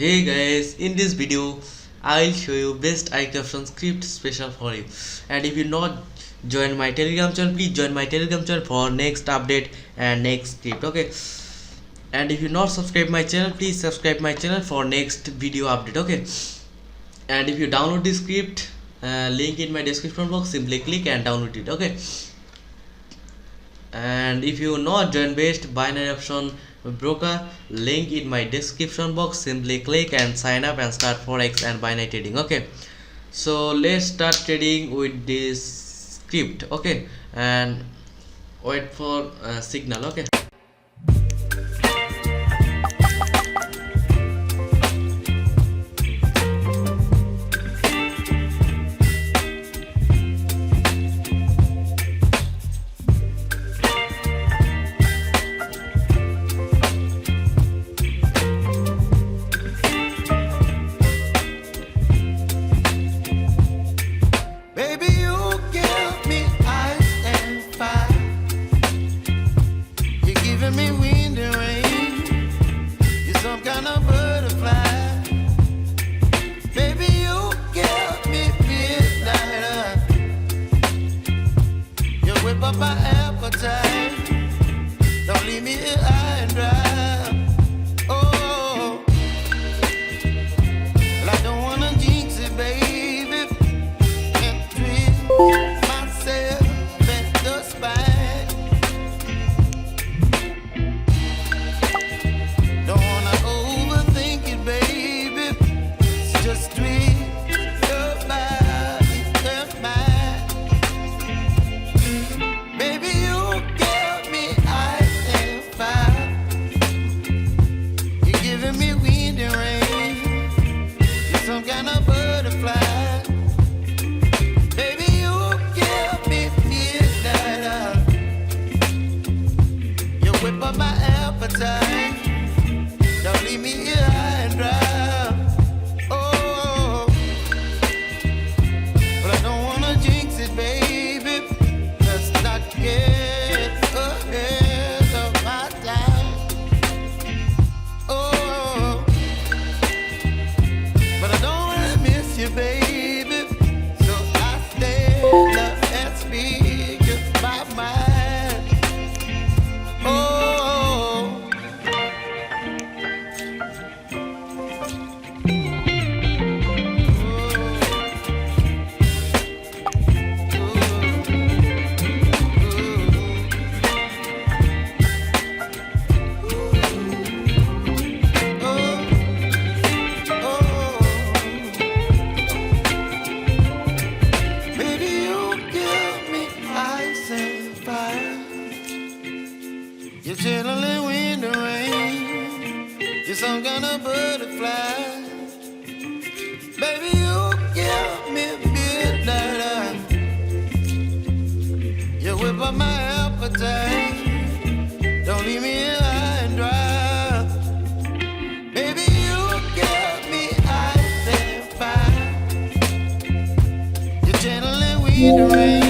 Hey guys, in this video I'll show you best iCaption script special for you. And if you not join my Telegram channel, please join my Telegram channel for next update and next script. Okay. And if you not subscribe my channel, please subscribe my channel for next video update. Okay. And if you download this script, link in my description box, simply click and download it. Okay. And if you not join best binary option broker, link in my description box, simply click and sign up and start forex and binary trading. Okay, so let's start trading with this script. Okay, and wait for signal. Okay. Me wind and rain, you're some kind of butterfly. Baby, you give me midnight. You whip up my appetite. Don't leave me here high and dry. Oh, well, I don't wanna jinx it, baby, and twist myself at the spine. Some kind of butterfly. Baby, you give me midnight. You whip up my appetite. Don't leave me here high and dry. Oh, but I don't wanna jinx it, baby. Let's not get ahead of my time. Oh, but I don't really miss you, baby. So I stand up and speak just my mind. Oh, you're chilling wind and rain. You're some kind of butterfly. Baby, you give me midnight. You whip up my appetite. Don't leave me here high and dry. Baby, you give me ice and fire. You're chilling wind and rain.